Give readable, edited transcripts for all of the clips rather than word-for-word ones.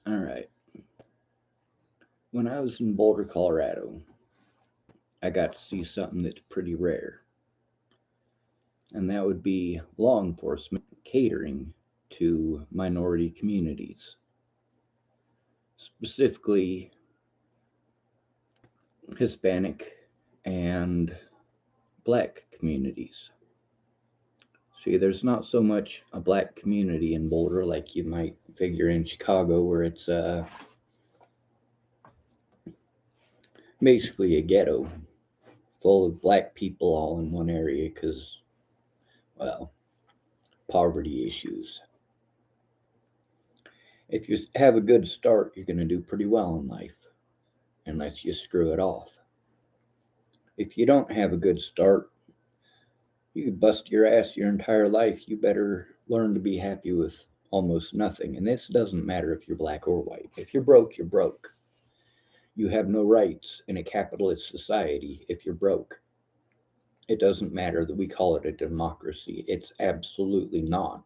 All right. When I was in Boulder, Colorado, I got to see something that's pretty rare, and that would be law enforcement catering to minority communities, specifically Hispanic and Black communities. See, there's not so much a Black community in Boulder like you might figure in Chicago, where it's basically a ghetto full of Black people all in one area because, well, poverty issues. If you have a good start, you're going to do pretty well in life, unless you screw it off. If you don't have a good start, you could bust your ass your entire life. You better learn to be happy with almost nothing. And this doesn't matter if you're black or white. If you're broke, you're broke. You have no rights in a capitalist society if you're broke. It doesn't matter that we call it a democracy. It's absolutely not.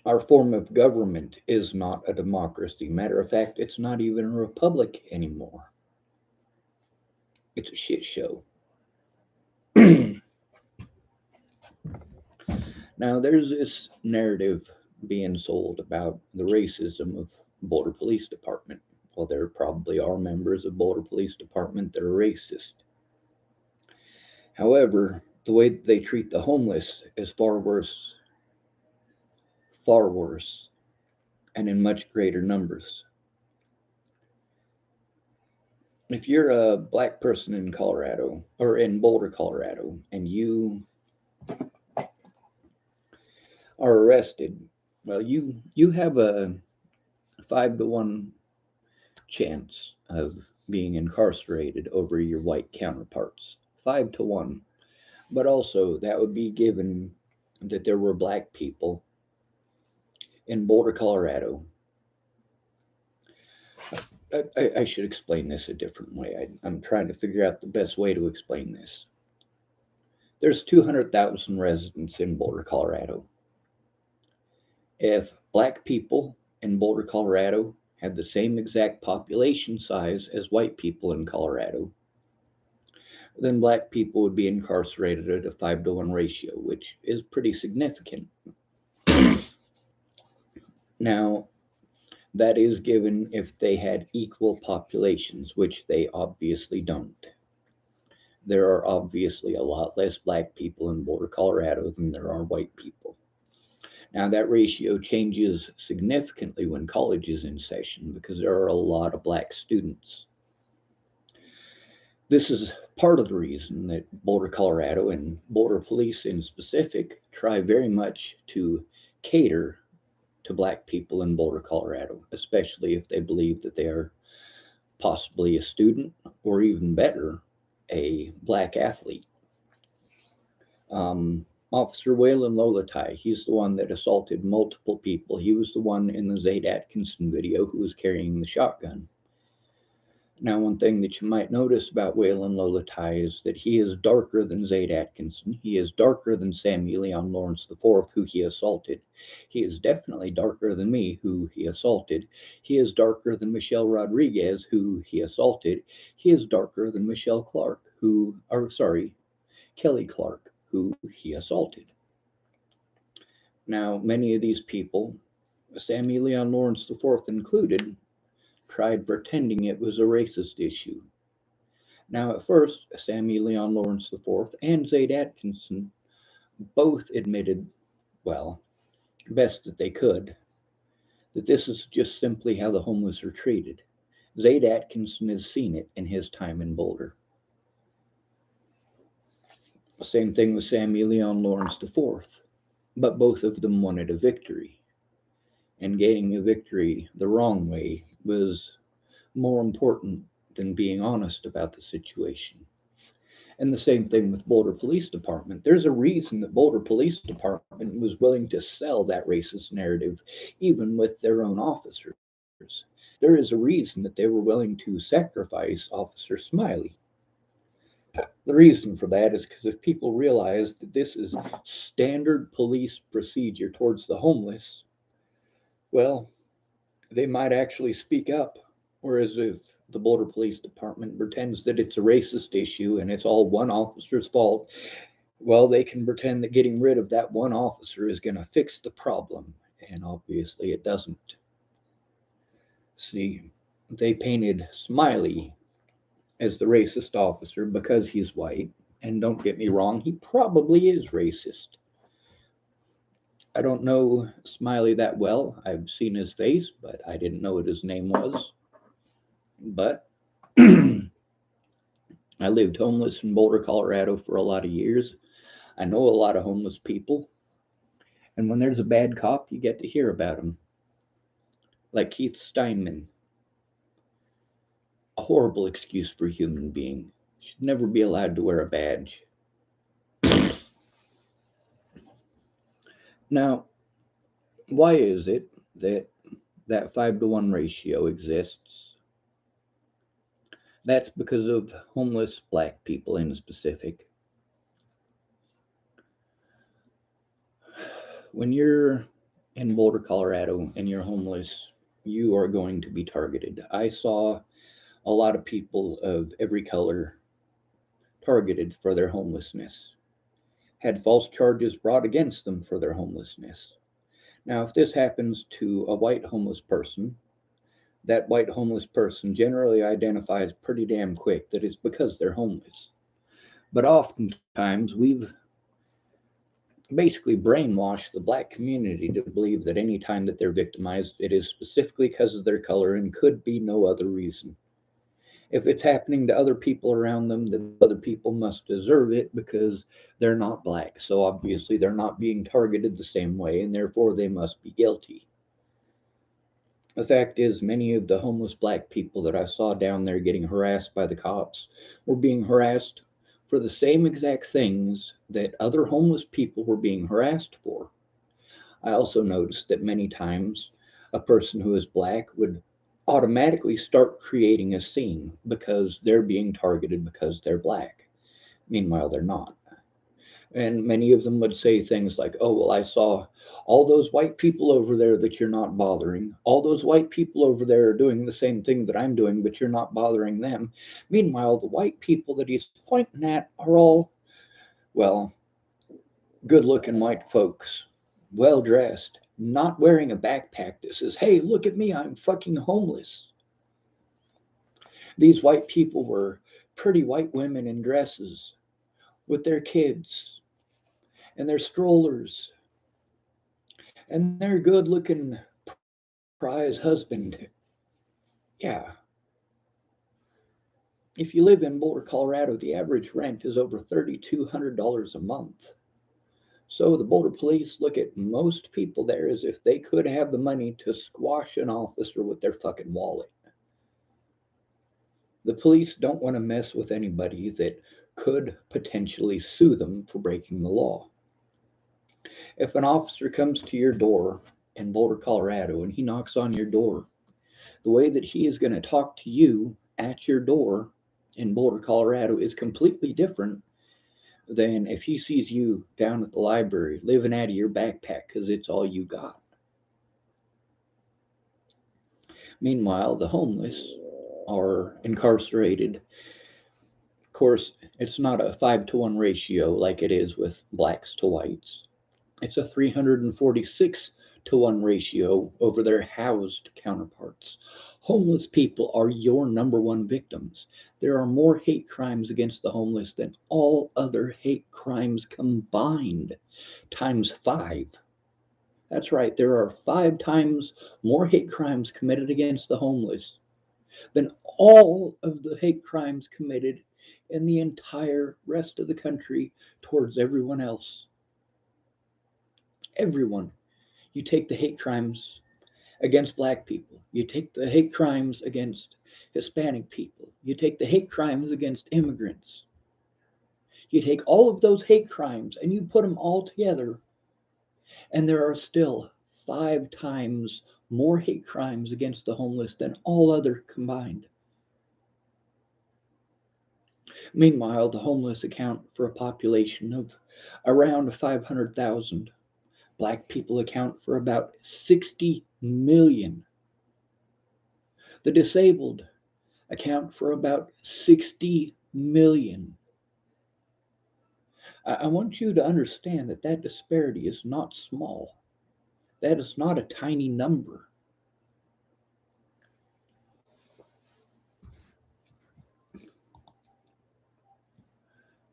Our form of government is not a democracy. Matter of fact, it's not even a republic anymore. It's a shit show. Now, there's this narrative being sold about the racism of Boulder Police Department. Well, there probably are members of Boulder Police Department that are racist. However, the way that they treat the homeless is far worse, and in much greater numbers. If you're a black person in Colorado or in Boulder, Colorado, and you are arrested, well, you have a 5 to 1 chance of being incarcerated over your white counterparts. 5 to 1. But also, that would be given that there were black people in Boulder, Colorado. I should explain this a different way. I'm trying to figure out the best way to explain this. There's 200,000 residents in Boulder, Colorado. If black people in Boulder, Colorado had the same exact population size as white people in Colorado, then black people would be incarcerated at a 5 to 1 ratio, which is pretty significant. Now, that is given if they had equal populations, which they obviously don't. There are obviously a lot less black people in Boulder, Colorado than there are white people. Now, that ratio changes significantly when college is in session because there are a lot of black students. This is part of the reason that Boulder, Colorado, and Boulder Police in specific try very much to cater to black people in Boulder, Colorado, especially if they believe that they are possibly a student or even better, a black athlete. Officer Waylon Lolatai, he's the one that assaulted multiple people. He was the one in the Zayd Atkinson video who was carrying the shotgun. Now, one thing that you might notice about Waylon Lolatai is that he is darker than Zayd Atkinson. He is darker than Sammy Leon Lawrence IV, who he assaulted. He is definitely darker than me, who he assaulted. He is darker than Michelle Rodriguez, who he assaulted. He is darker than Michelle Clark, Kelly Clark, who he assaulted. Now, many of these people, Sammy Leon Lawrence IV included, tried pretending it was a racist issue. Now, at first, Sammy Leon Lawrence IV and Zayd Atkinson both admitted, well, best that they could, that this is just simply how the homeless are treated. Zayd Atkinson has seen it in his time in Boulder. Same thing with Sammy Leon Lawrence IV, but both of them wanted a victory. And gaining a victory the wrong way was more important than being honest about the situation. And the same thing with Boulder Police Department. There's a reason that Boulder Police Department was willing to sell that racist narrative, even with their own officers. There is a reason that they were willing to sacrifice Officer Smiley. The reason for that is because if people realize that this is standard police procedure towards the homeless, well, they might actually speak up. Whereas if the Boulder Police Department pretends that it's a racist issue and it's all one officer's fault, well, they can pretend that getting rid of that one officer is going to fix the problem. And obviously it doesn't. See, they painted Smiley as the racist officer because he's white. And don't get me wrong, he probably is racist. I don't know Smiley that well. I've seen his face, but I didn't know what his name was. But I lived homeless in Boulder, Colorado for a lot of years. I know a lot of homeless people. And when there's a bad cop, you get to hear about him. Like Keith Steinman, a horrible excuse for a human being. Should never be allowed to wear a badge. Now, why is it that that 5-to-1 ratio exists? That's because of homeless black people in specific. When you're in Boulder, Colorado, and you're homeless, you are going to be targeted. I saw a lot of people of every color targeted for their homelessness, had false charges brought against them for their homelessness. Now, if this happens to a white homeless person, that white homeless person generally identifies pretty damn quick that it's because they're homeless. But oftentimes, we've basically brainwashed the black community to believe that any time that they're victimized, it is specifically because of their color and could be no other reason. If it's happening to other people around them, then other people must deserve it because they're not black. So obviously they're not being targeted the same way, and therefore they must be guilty. The fact is, many of the homeless black people that I saw down there getting harassed by the cops were being harassed for the same exact things that other homeless people were being harassed for. I also noticed that many times a person who is black would automatically start creating a scene because they're being targeted because they're black. Meanwhile, they're not. And many of them would say things like, oh, well, I saw all those white people over there that you're not bothering. All those white people over there are doing the same thing that I'm doing, but you're not bothering them. Meanwhile, the white people that he's pointing at are all, well, good looking white folks, well dressed, not wearing a backpack that says, hey, look at me, I'm fucking homeless. These white people were pretty white women in dresses with their kids and their strollers and their good looking prize husband. Yeah. If you live in Boulder, Colorado, the average rent is over $3,200 a month. So the Boulder police look at most people there as if they could have the money to squash an officer with their fucking wallet. The police don't want to mess with anybody that could potentially sue them for breaking the law. If an officer comes to your door in Boulder, Colorado, and he knocks on your door, the way that he is going to talk to you at your door in Boulder, Colorado is completely different than if he sees you down at the library living out of your backpack because it's all you got. Meanwhile, the homeless are incarcerated. Of course, it's not a 5-to-1 ratio like it is with blacks to whites. It's a 346-to-1 ratio over their housed counterparts. Homeless people are your number one victims. There are more hate crimes against the homeless than all other hate crimes combined, times 5. That's right, there are 5 times more hate crimes committed against the homeless than all of the hate crimes committed in the entire rest of the country towards everyone else. Everyone. You take the hate crimes against black people, you take the hate crimes against Hispanic people, you take the hate crimes against immigrants, you take all of those hate crimes and you put them all together, and there are still 5 times more hate crimes against the homeless than all other combined. Meanwhile, the homeless account for a population of around 500,000. Black people account for about 60 million. The disabled account for about 60 million. I want you to understand that that disparity is not small. That is not a tiny number.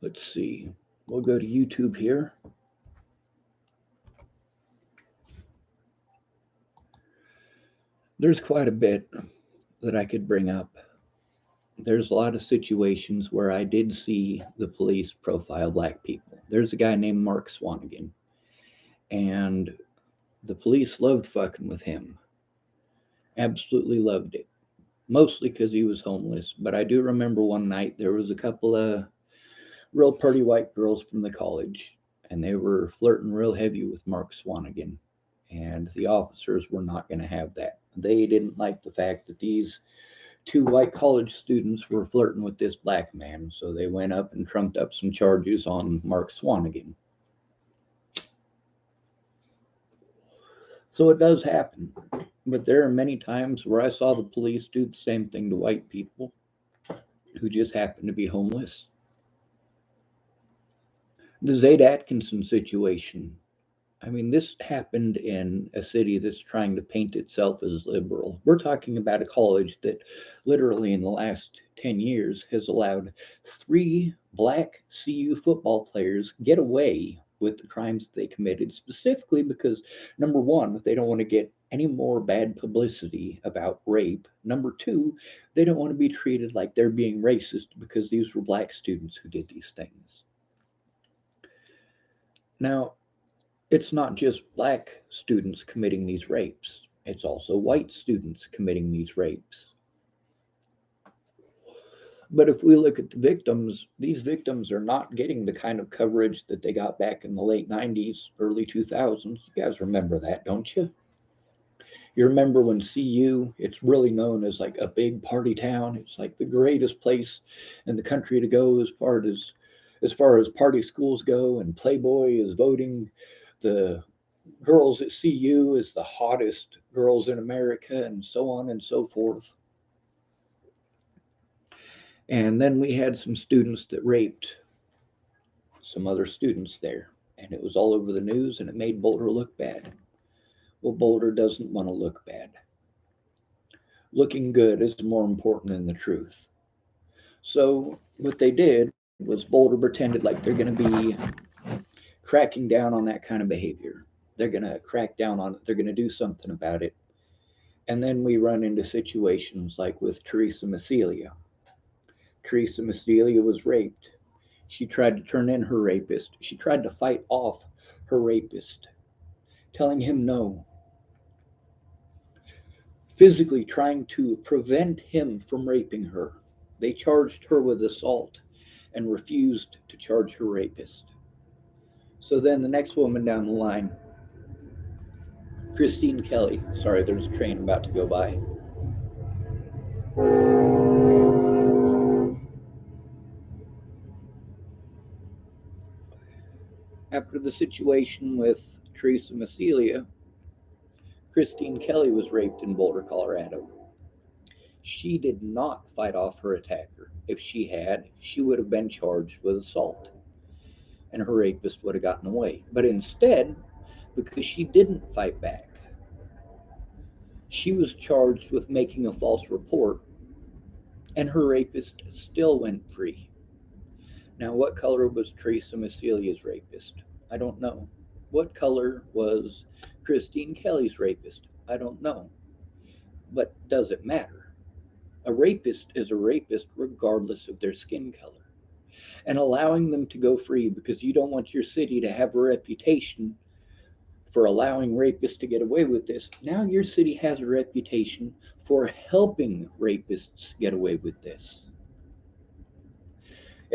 Let's see. We'll go to YouTube here. There's quite a bit that I could bring up. There's a lot of situations where I did see the police profile black people. There's a guy named Mark Swanigan, and the police loved fucking with him. Absolutely loved it. Mostly because he was homeless. But I do remember one night there was a couple of real pretty white girls from the college, and they were flirting real heavy with Mark Swanigan. And the officers were not going to have that. They didn't like the fact that these two white college students were flirting with this black man, so they went up and trumped up some charges on Mark Swanigan. So it does happen. But there are many times where I saw the police do the same thing to white people who just happen to be homeless. The Zayd Atkinson situation. I mean, this happened in a city that's trying to paint itself as liberal. We're talking about a college that literally in the last 10 years has allowed 3 black CU football players get away with the crimes they committed, specifically because, number one, they don't want to get any more bad publicity about rape. Number two, they don't want to be treated like they're being racist because these were black students who did these things. Now, it's not just black students committing these rapes, it's also white students committing these rapes. But if we look at the victims, these victims are not getting the kind of coverage that they got back in the late 90s, early 2000s. You guys remember that, don't you? You remember when CU, it's really known as like a big party town. It's like the greatest place in the country to go as far as party schools go, and Playboy is voting the girls at CU as the hottest girls in America, and so on and so forth. And then we had some students that raped some other students there, and it was all over the news, and it made Boulder look bad. Well, Boulder doesn't want to look bad. Looking good is more important than the truth. So what they did was Boulder pretended like they're going to be cracking down on that kind of behavior. They're going to crack down on it. They're going to do something about it. And then we run into situations like with Teresa Macelia. Teresa Macelia was raped. She tried to turn in her rapist. She tried to fight off her rapist, telling him no, physically trying to prevent him from raping her. They charged her with assault and refused to charge her rapist. So then the next woman down the line, Christine Kelly. Sorry, there's a train about to go by. After the situation with Teresa Macelia, Christine Kelly was raped in Boulder, Colorado. She did not fight off her attacker. If she had, she would have been charged with assault, and her rapist would have gotten away. But instead, because she didn't fight back, she was charged with making a false report, and her rapist still went free. Now, what color was Teresa Macelia's rapist? I don't know. What color was Christine Kelly's rapist? I don't know. But does it matter? A rapist is a rapist regardless of their skin color. And allowing them to go free because you don't want your city to have a reputation for allowing rapists to get away with this. Now your city has a reputation for helping rapists get away with this.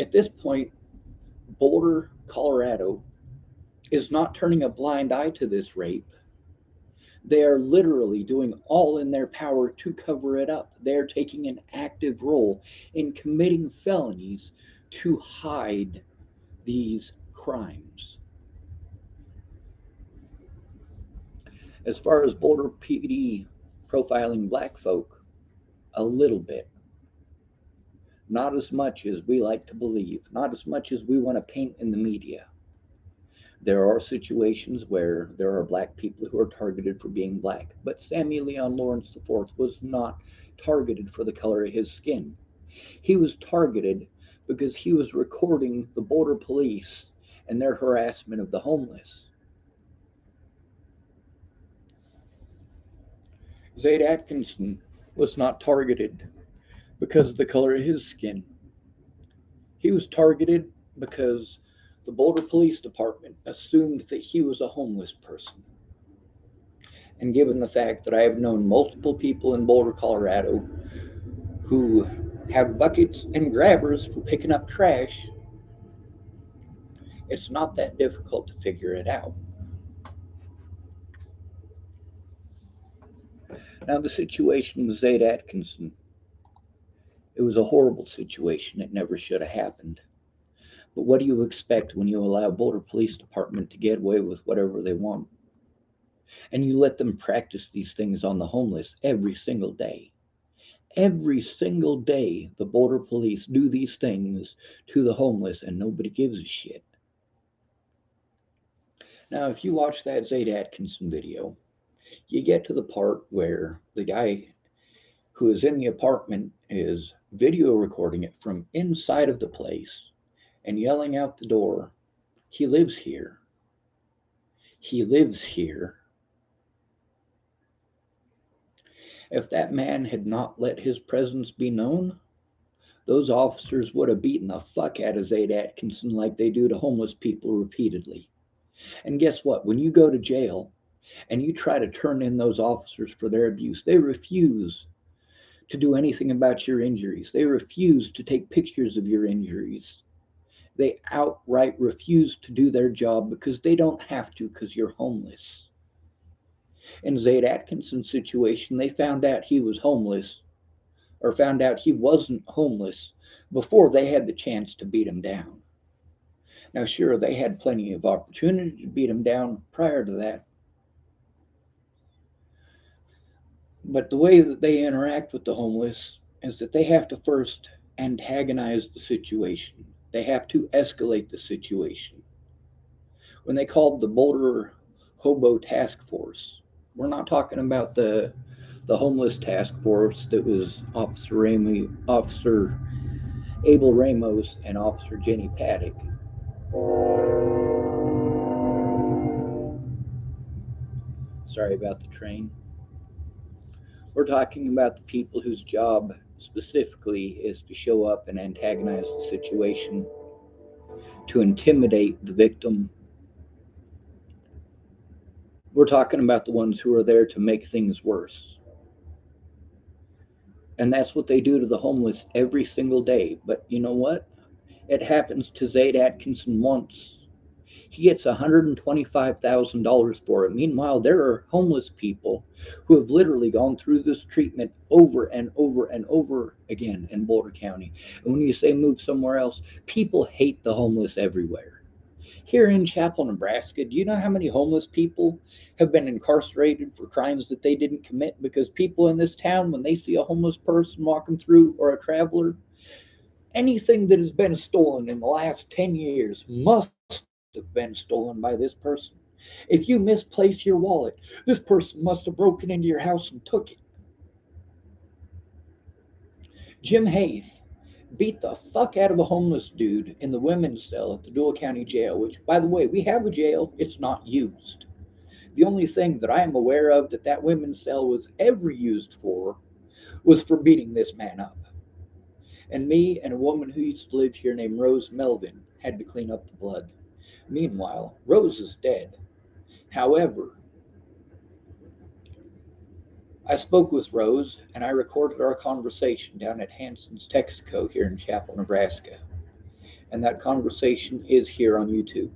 At this point, Boulder, Colorado is not turning a blind eye to this rape. They are literally doing all in their power to cover it up. They're taking an active role in committing felonies to hide these crimes. As far as Boulder PD profiling black folk, A little bit. Not as much as we like to believe, not as much as we want to paint in the media. There are situations where there are black people who are targeted for being black, but Samuel Leon Lawrence IV was not targeted for the color of his skin. He was targeted because he was recording the Boulder police and their harassment of the homeless. Zayd Atkinson was not targeted because of the color of his skin. He was targeted because the Boulder Police Department assumed that he was a homeless person. And given the fact that I have known multiple people in Boulder, Colorado, who have buckets and grabbers for picking up trash, it's not that difficult to figure it out. Now, the situation with Zayd Atkinson, it was a horrible situation. It never should have happened. But what do you expect when you allow Boulder Police Department to get away with whatever they want? And you let them practice these things on the homeless every single day. Every single day, the Boulder Police do these things to the homeless, and nobody gives a shit. Now, if you watch that Zayd Atkinson video, you get to the part where the guy who is in the apartment is video recording it from inside of the place and yelling out the door, "He lives here. He lives here." If that man had not let his presence be known, those officers would have beaten the fuck out of Zayd Atkinson like they do to homeless people repeatedly. And guess what? When you go to jail and you try to turn in those officers for their abuse, they refuse to do anything about your injuries. They refuse to take pictures of your injuries. They outright refuse to do their job because they don't have to because you're homeless. In Zayd Atkinson's situation, they found out he was homeless, or found out he wasn't homeless, before they had the chance to beat him down. Now, sure, they had plenty of opportunity to beat him down prior to that, but the way that they interact with the homeless is that they have to first antagonize the situation. They have to escalate the situation. When they called the Boulder Hobo Task Force, we're not talking about the homeless task force that was Officer Abel Ramos and Officer Jenny Paddock. Sorry about the train. We're talking about the people whose job specifically is to show up and antagonize the situation, to intimidate the victim. We're talking about the ones who are there to make things worse. And that's what they do to the homeless every single day. But you know what? It happens to Zayd Atkinson once. He gets $125,000 for it. Meanwhile, there are homeless people who have literally gone through this treatment over and over and over again in Boulder County. And when you say move somewhere else, people hate the homeless everywhere. Here in Chapel, Nebraska, do you know how many homeless people have been incarcerated for crimes that they didn't commit? Because people in this town, when they see a homeless person walking through or a traveler, anything that has been stolen in the last 10 years must have been stolen by this person. If you misplace your wallet, this person must have broken into your house and took it. Jim Hayes beat the fuck out of a homeless dude in the women's cell at the Dual County Jail, which, by the way, we have a jail, it's not used. The only thing that I am aware of that women's cell was ever used for was for beating this man up. And me and a woman who used to live here named Rose Melvin had to clean up the blood. Meanwhile, Rose is dead. However, I spoke with Rose and I recorded our conversation down at Hanson's Texaco here in Chapel, Nebraska. And that conversation is here on YouTube,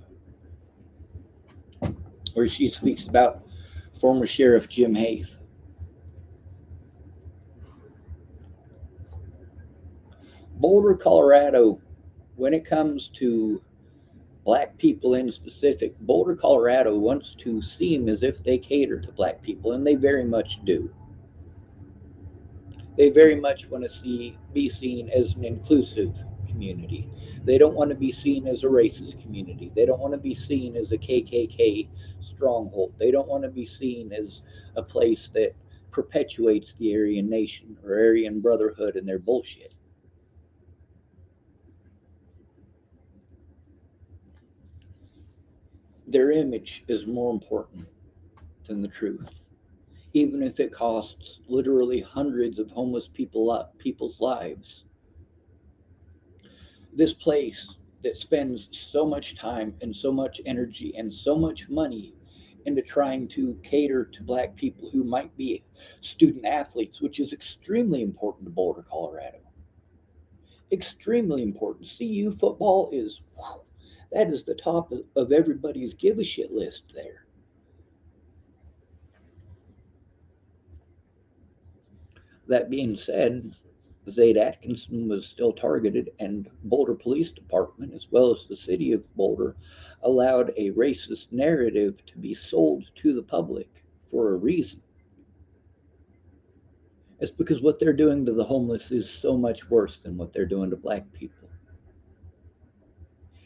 where she speaks about former Sheriff Jim Hayes. Boulder, Colorado, when it comes to black people in specific, Boulder, Colorado wants to seem as if they cater to black people, and they very much do. They very much want to be seen as an inclusive community. They don't want to be seen as a racist community. They don't want to be seen as a KKK stronghold. They don't want to be seen as a place that perpetuates the Aryan nation or Aryan brotherhood and their bullshit. Their image is more important than the truth, even if it costs literally hundreds of people's lives. This place that spends so much time and so much energy and so much money into trying to cater to black people who might be student athletes, which is extremely important to Boulder, Colorado. Extremely important. CU football is, whew, that is the top of everybody's give a shit list there. That being said, Zayd Atkinson was still targeted, and Boulder Police Department, as well as the city of Boulder, allowed a racist narrative to be sold to the public for a reason. It's because what they're doing to the homeless is so much worse than what they're doing to black people.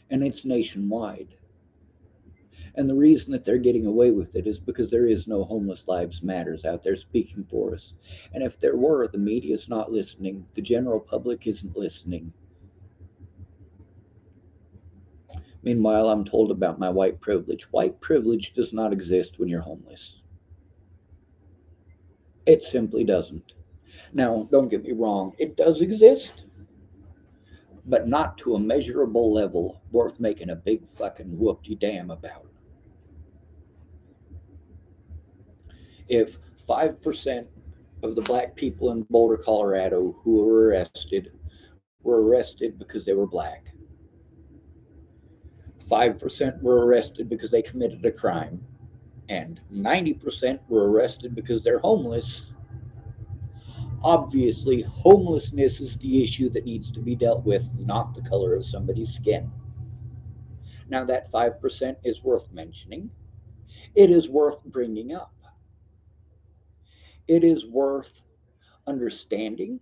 And it's nationwide. And the reason that they're getting away with it is because there is no Homeless Lives Matters out there speaking for us. And if there were, the media's not listening, the general public isn't listening. Meanwhile, I'm told about my white privilege. White privilege does not exist when you're homeless. It simply doesn't. Now, don't get me wrong, it does exist, but not to a measurable level worth making a big fucking whoop-de-damn about. If 5% of the black people in Boulder, Colorado who were arrested because they were black, 5% were arrested because they committed a crime, and 90% were arrested because they're homeless, obviously homelessness is the issue that needs to be dealt with, not the color of somebody's skin. Now, that 5% is worth mentioning. It is worth bringing up. It is worth understanding,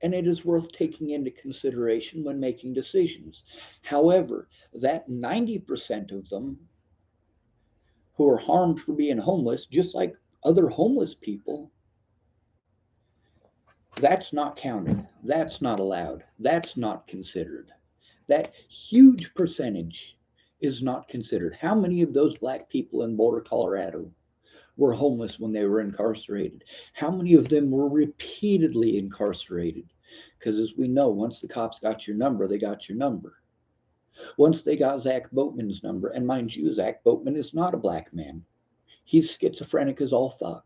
and it is worth taking into consideration when making decisions. However, that 90% of them who are harmed for being homeless, just like other homeless people, that's not counted. That's not allowed. That's not considered. That huge percentage is not considered. How many of those black people in Boulder, Colorado were homeless when they were incarcerated? How many of them were repeatedly incarcerated? Because as we know, once the cops got your number, they got your number. Once they got Zach Boatman's number, and mind you, Zach Boatman is not a black man. He's schizophrenic as all fuck.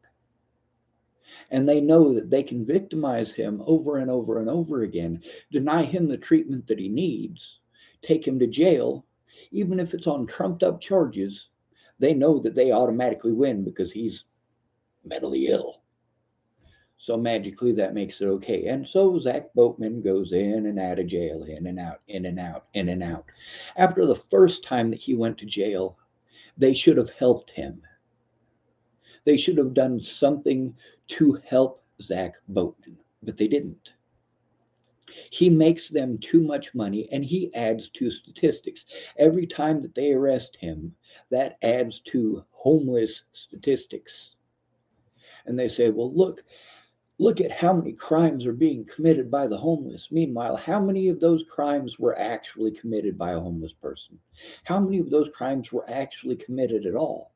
And they know that they can victimize him over and over and over again, deny him the treatment that he needs, take him to jail, even if it's on trumped up charges. They know that they automatically win because he's mentally ill. So magically that makes it okay. And so Zach Boatman goes in and out of jail, in and out, in and out, in and out. After the first time that he went to jail, they should have helped him. They should have done something to help Zach Boatman, but they didn't. He makes them too much money and he adds to statistics. Every time that they arrest him, that adds to homeless statistics. And they say, well, look at how many crimes are being committed by the homeless. Meanwhile, how many of those crimes were actually committed by a homeless person? How many of those crimes were actually committed at all?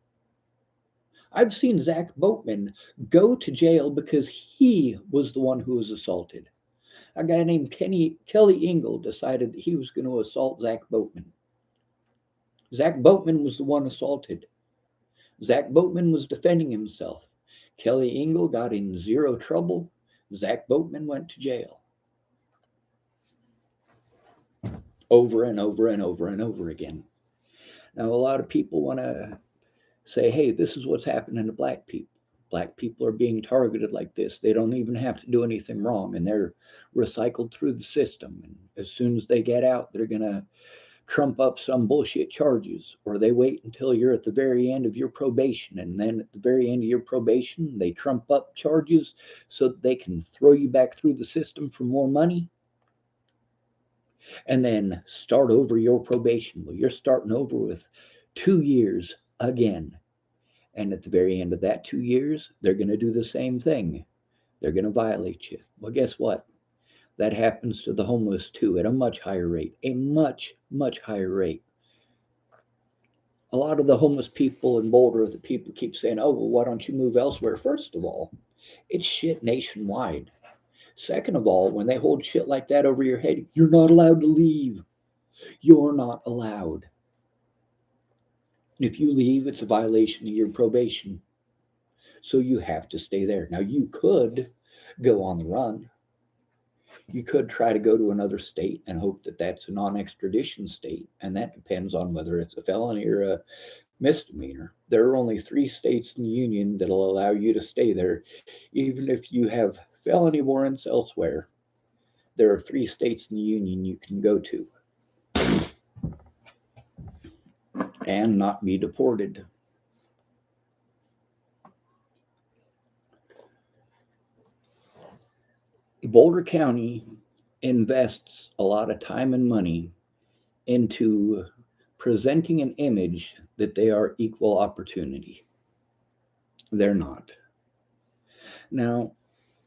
I've seen Zach Boatman go to jail because he was the one who was assaulted. A guy named Kelly Engel decided that he was going to assault Zach Boatman. Zach Boatman was the one assaulted. Zach Boatman was defending himself. Kelly Engel got in zero trouble. Zach Boatman went to jail. Over and over and over and over again. Now, a lot of people want to say, hey, this is what's happening to black people. Black people are being targeted like this. They don't even have to do anything wrong, and they're recycled through the system. And as soon as they get out, they're going to trump up some bullshit charges, or they wait until you're at the very end of your probation, and then at the very end of your probation they trump up charges so that they can throw you back through the system for more money and then start over your probation. Well, you're starting over with 2 years again, and at the very end of that 2 years they're going to do the same thing. They're going to violate you. Well, guess what? That happens to the homeless too, at a much higher rate, a much, much higher rate. A lot of the homeless people in Boulder, the people keep saying, oh, well, why don't you move elsewhere? First of all, it's shit nationwide. Second of all, when they hold shit like that over your head, you're not allowed to leave. You're not allowed. If you leave, it's a violation of your probation. So you have to stay there. Now, you could go on the run. You could try to go to another state and hope that that's a non extradition state. And that depends on whether it's a felony or a misdemeanor. There are only 3 states in the union that'll allow you to stay there, even if you have felony warrants elsewhere. There are 3 states in the union you can go to and not be deported. Boulder County invests a lot of time and money into presenting an image that they are equal opportunity. They're not. Now,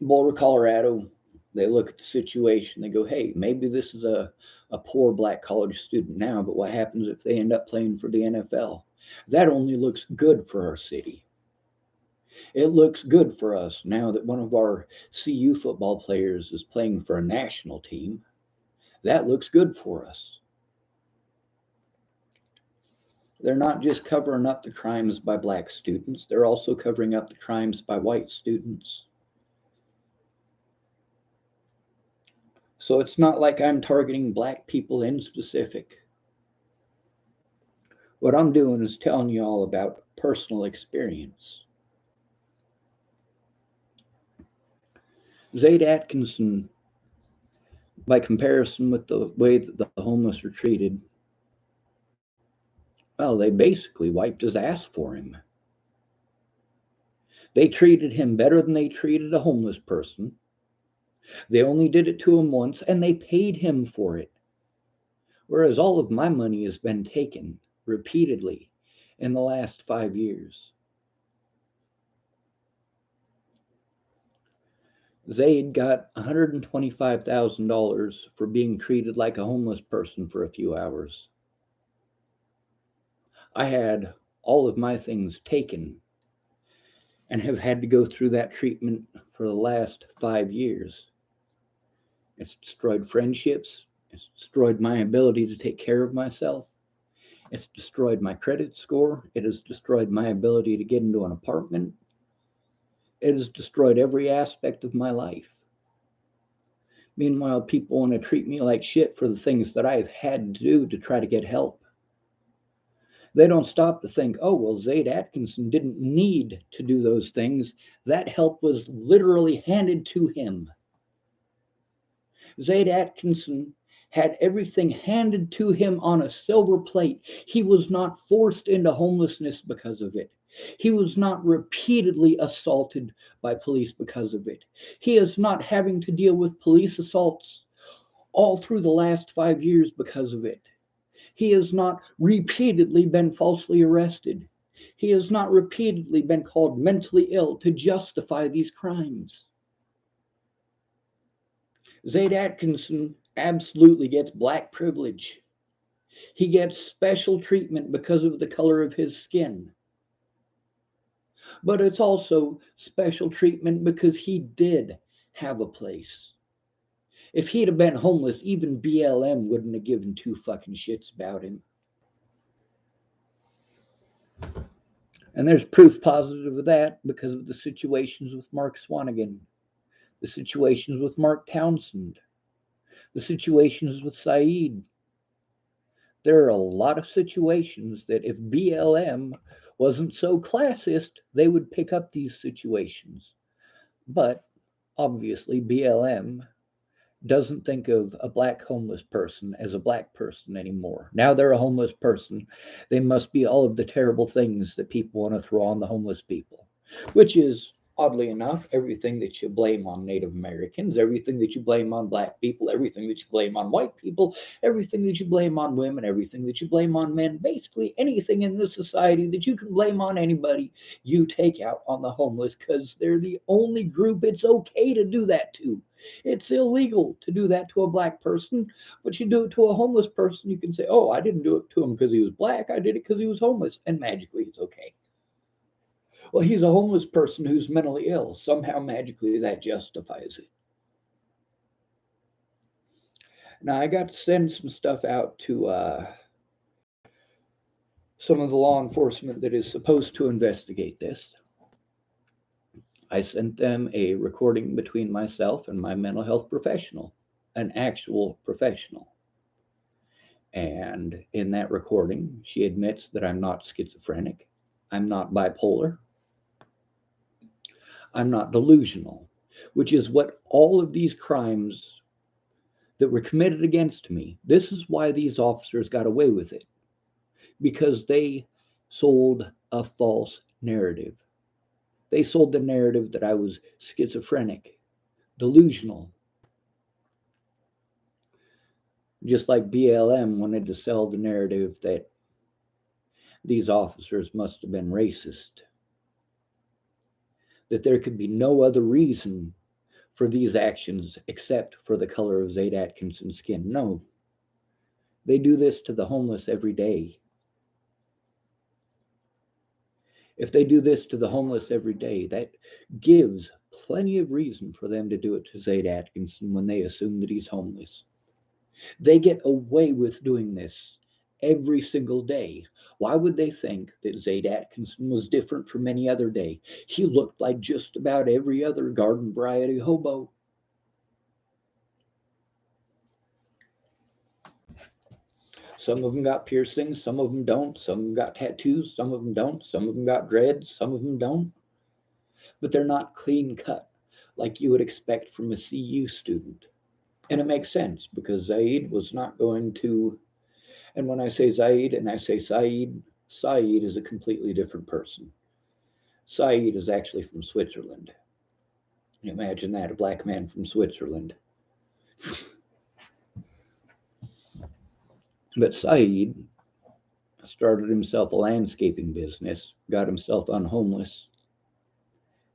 Boulder, Colorado, they look at the situation, they go, hey, maybe this is a poor black college student now, but what happens if they end up playing for the NFL? That only looks good for our city. It looks good for us now that one of our CU football players is playing for a national team. That looks good for us. They're not just covering up the crimes by black students, they're also covering up the crimes by white students. So it's not like I'm targeting black people in specific. What I'm doing is telling you all about personal experience. Zayd Atkinson, by comparison with the way that the homeless are treated, well, they basically wiped his ass for him. They treated him better than they treated a homeless person. They only did it to him once, and they paid him for it. Whereas all of my money has been taken repeatedly in the last 5 years. Zayd got $125,000 for being treated like a homeless person for a few hours. I had all of my things taken and have had to go through that treatment for the last 5 years. It's destroyed friendships. It's destroyed my ability to take care of myself. It's destroyed my credit score. It has destroyed my ability to get into an apartment. It has destroyed every aspect of my life. Meanwhile, people want to treat me like shit for the things that I've had to do to try to get help. They don't stop to think, oh, well, Zayd Atkinson didn't need to do those things. That help was literally handed to him. Zayd Atkinson had everything handed to him on a silver plate. He was not forced into homelessness because of it. He was not repeatedly assaulted by police because of it. He is not having to deal with police assaults all through the last 5 years because of it. He has not repeatedly been falsely arrested. He has not repeatedly been called mentally ill to justify these crimes. Zayd Atkinson absolutely gets black privilege. He gets special treatment because of the color of his skin. But it's also special treatment because he did have a place. If he'd have been homeless, even BLM wouldn't have given 2 fucking shits about him. And there's proof positive of that because of the situations with Mark Swanigan, the situations with Mark Townsend, the situations with Saeed. There are a lot of situations that if BLM wasn't so classist, they would pick up these situations. But obviously, BLM doesn't think of a black homeless person as a black person anymore. Now they're a homeless person. They must be all of the terrible things that people want to throw on the homeless people, which is, oddly enough, everything that you blame on Native Americans, everything that you blame on black people, everything that you blame on white people, everything that you blame on women, everything that you blame on men, basically anything in this society that you can blame on anybody, you take out on the homeless because they're the only group it's okay to do that to. It's illegal to do that to a black person, but you do it to a homeless person, you can say, oh, I didn't do it to him because he was black, I did it because he was homeless, and magically it's okay. Well, he's a homeless person who's mentally ill. Somehow, magically, that justifies it. Now, I got to send some stuff out to some of the law enforcement that is supposed to investigate this. I sent them a recording between myself and my mental health professional, an actual professional. And in that recording, she admits that I'm not schizophrenic, I'm not bipolar, I'm not delusional, which is what all of these crimes that were committed against me. This is why these officers got away with it, because they sold a false narrative. They sold the narrative that I was schizophrenic, delusional, just like BLM wanted to sell the narrative that these officers must have been racist, that there could be no other reason for these actions except for the color of Zayd Atkinson's skin. No, they do this to the homeless every day. If they do this to the homeless every day, that gives plenty of reason for them to do it to Zayd Atkinson when they assume that he's homeless. They get away with doing this every single day. Why would they think that Zayd Atkinson was different from any other day? He looked like just about every other garden variety hobo. Some of them got piercings, some of them don't. Some of them got tattoos, some of them don't. Some of them got dreads, some of them don't. But they're not clean cut like you would expect from a CU student. And it makes sense because Zayd was not going to, and when I say Zayd and I say Saeed, Saeed is a completely different person. Saeed is actually from Switzerland. Imagine that, a black man from Switzerland. But Saeed started himself a landscaping business, got himself unhomeless,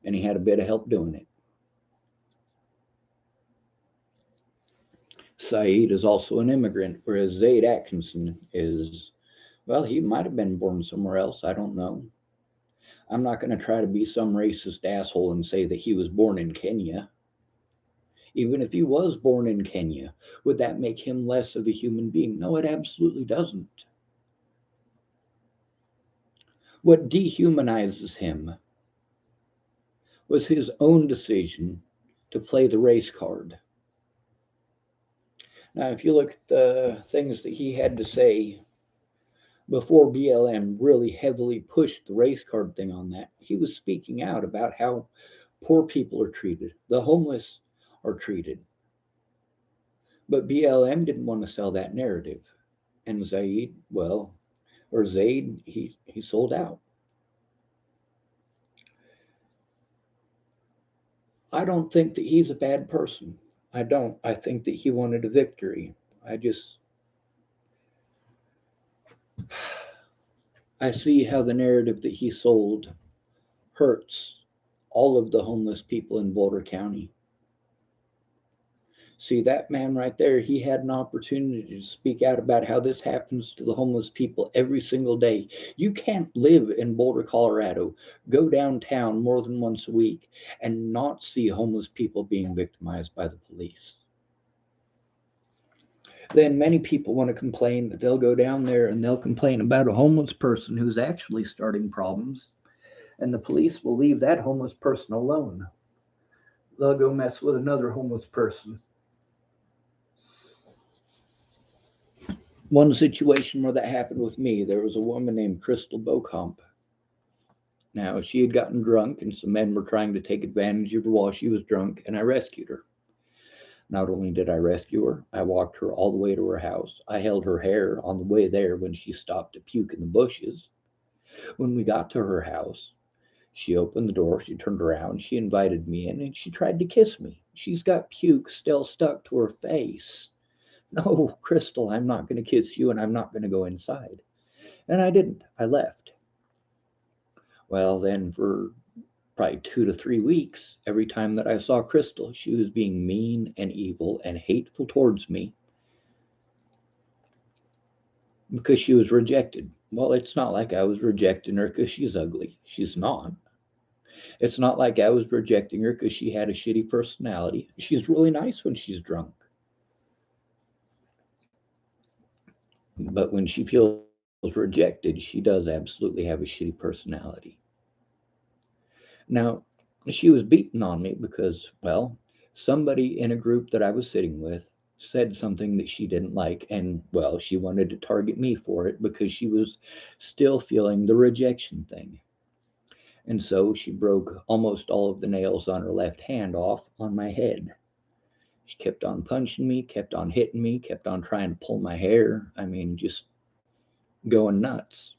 and he had a bit of help doing it. Saeed is also an immigrant, whereas Zayd Atkinson is, well, he might have been born somewhere else. I don't know. I'm not going to try to be some racist asshole and say that he was born in Kenya. Even if he was born in Kenya, would that make him less of a human being? No, it absolutely doesn't. What dehumanizes him was his own decision to play the race card. Now, if you look at the things that he had to say before BLM really heavily pushed the race card thing on that, he was speaking out about how poor people are treated, the homeless are treated. But BLM didn't want to sell that narrative. And Zayd, well, or Zayd, he sold out. I don't think that he's a bad person. I don't. I think that he wanted a victory. I see how the narrative that he sold hurts all of the homeless people in Boulder County. See, that man right there, he had an opportunity to speak out about how this happens to the homeless people every single day. You can't live in Boulder, Colorado, go downtown more than once a week, and not see homeless people being victimized by the police. Then many people want to complain that they'll go down there and they'll complain about a homeless person who's actually starting problems, and the police will leave that homeless person alone. They'll go mess with another homeless person. One situation where that happened with me, there was a woman named Crystal Beauchamp. Now, she had gotten drunk, and some men were trying to take advantage of her while she was drunk, and I rescued her. Not only did I rescue her, I walked her all the way to her house. I held her hair on the way there when she stopped to puke in the bushes. When we got to her house, she opened the door, she turned around, she invited me in, and she tried to kiss me. She's got puke still stuck to her face. No, Crystal, I'm not going to kiss you, and I'm not going to go inside. And I didn't. I left. Well, then for probably 2 to 3 weeks, every time that I saw Crystal, she was being mean and evil and hateful towards me because she was rejected. Well, it's not like I was rejecting her because she's ugly. She's not. It's not like I was rejecting her because she had a shitty personality. She's really nice when she's drunk. But when she feels rejected, she does absolutely have a shitty personality. Now, she was beating on me because, well, somebody in a group that I was sitting with said something that she didn't like, and, well, she wanted to target me for it because she was still feeling the rejection thing. And so she broke almost all of the nails on her left hand off on my head. She kept on punching me, kept on hitting me, kept on trying to pull my hair. I mean, just going nuts.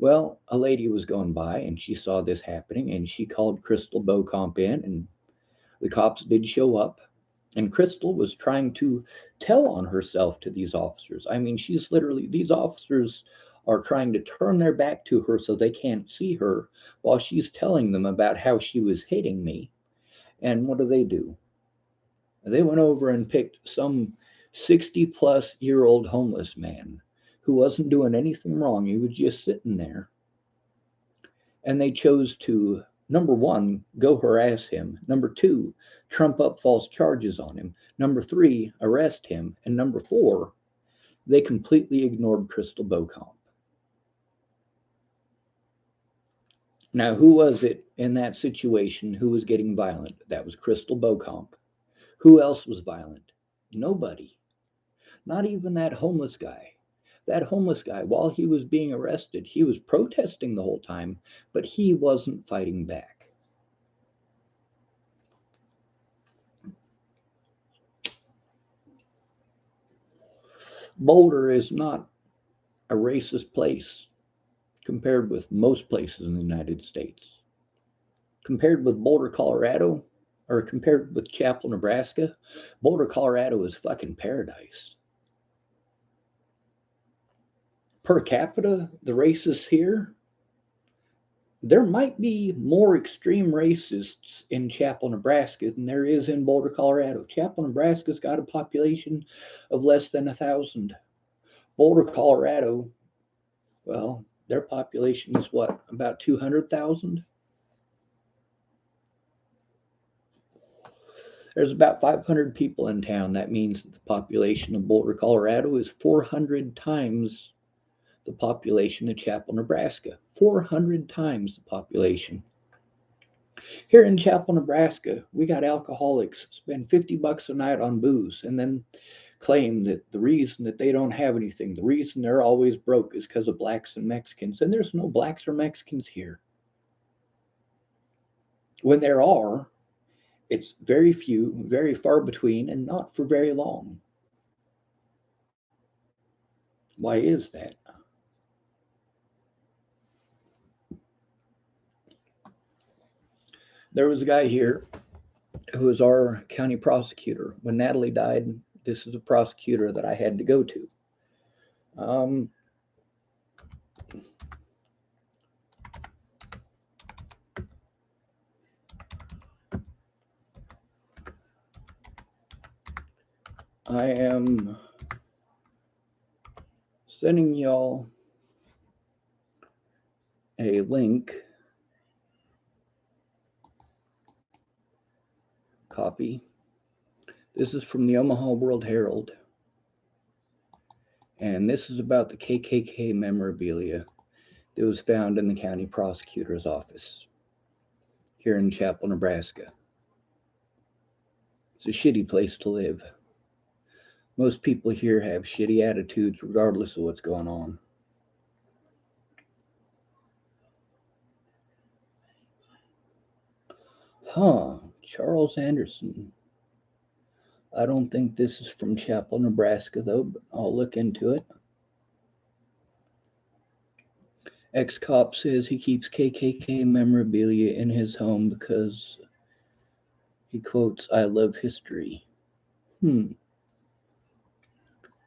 Well, a lady was going by and she saw this happening and she called Crystal Beauchamp in, and the cops did show up. And Crystal was trying to tell on herself to these officers. I mean, she's literally, these officers are trying to turn their back to her so they can't see her while she's telling them about how she was hitting me. And what do? They went over and picked some 60-plus-year-old homeless man who wasn't doing anything wrong. He was just sitting there. And they chose to, number one, go harass him. Number two, trump up false charges on him. Number three, arrest him. And number four, they completely ignored Crystal Beauchamp. Now, who was it in that situation who was getting violent? That was Crystal Beauchamp. Who else was violent? Nobody. Not even that homeless guy. That homeless guy, while he was being arrested, he was protesting the whole time, but he wasn't fighting back. Boulder is not a racist place compared with most places in the United States. Compared with Boulder, Colorado, or compared with Chapel, Nebraska, Boulder, Colorado is fucking paradise. Per capita, the racists here, there might be more extreme racists in Chapel, Nebraska than there is in Boulder, Colorado. Chapel, Nebraska's got a population of less than 1,000. Boulder, Colorado, well, their population is what, about 200,000? There's about 500 people in town. That means that the population of Boulder, Colorado is 400 times the population of Chapel, Nebraska. 400 times the population. Here in Chapel, Nebraska, we got alcoholics spend $50 a night on booze and then claim that the reason that they don't have anything, the reason they're always broke is because of blacks and Mexicans. And there's no blacks or Mexicans here. When there are, it's very few, very far between, and not for very long. Why is that? There was a guy here who was our county prosecutor. When Natalie died, this is a prosecutor that I had to go to. Um, I am sending y'all a link copy. This is from the Omaha World Herald, and this is about the KKK memorabilia that was found in the county prosecutor's office here in Chapel, Nebraska. It's a shitty place to live. Most people here have shitty attitudes regardless of what's going on. Charles Anderson. I don't think this is from Chapel, Nebraska, though, but I'll look into it. Ex-cop says he keeps KKK memorabilia in his home because he quotes, "I love history."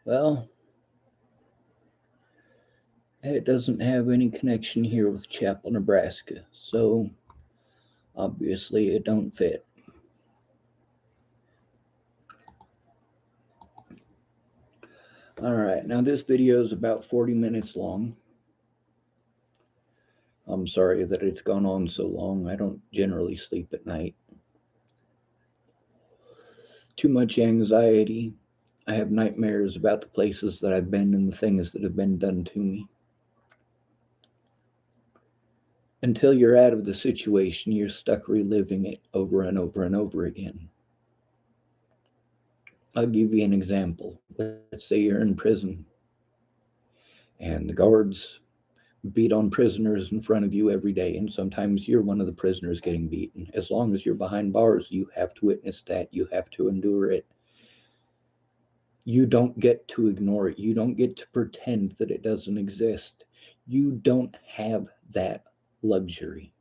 Well, it doesn't have any connection here with Chapel, Nebraska, so obviously it don't fit. Alright, now this video is about 40 minutes long. I'm sorry that it's gone on so long. I don't generally sleep at night. Too much anxiety. I have nightmares about the places that I've been and the things that have been done to me. Until you're out of the situation, you're stuck reliving it over and over and over again. I'll give you an example. Let's say you're in prison and the guards beat on prisoners in front of you every day, and sometimes you're one of the prisoners getting beaten. As long as you're behind bars, you have to witness that. You have to endure it. You don't get to ignore it. You don't get to pretend that it doesn't exist. You don't have that luxury.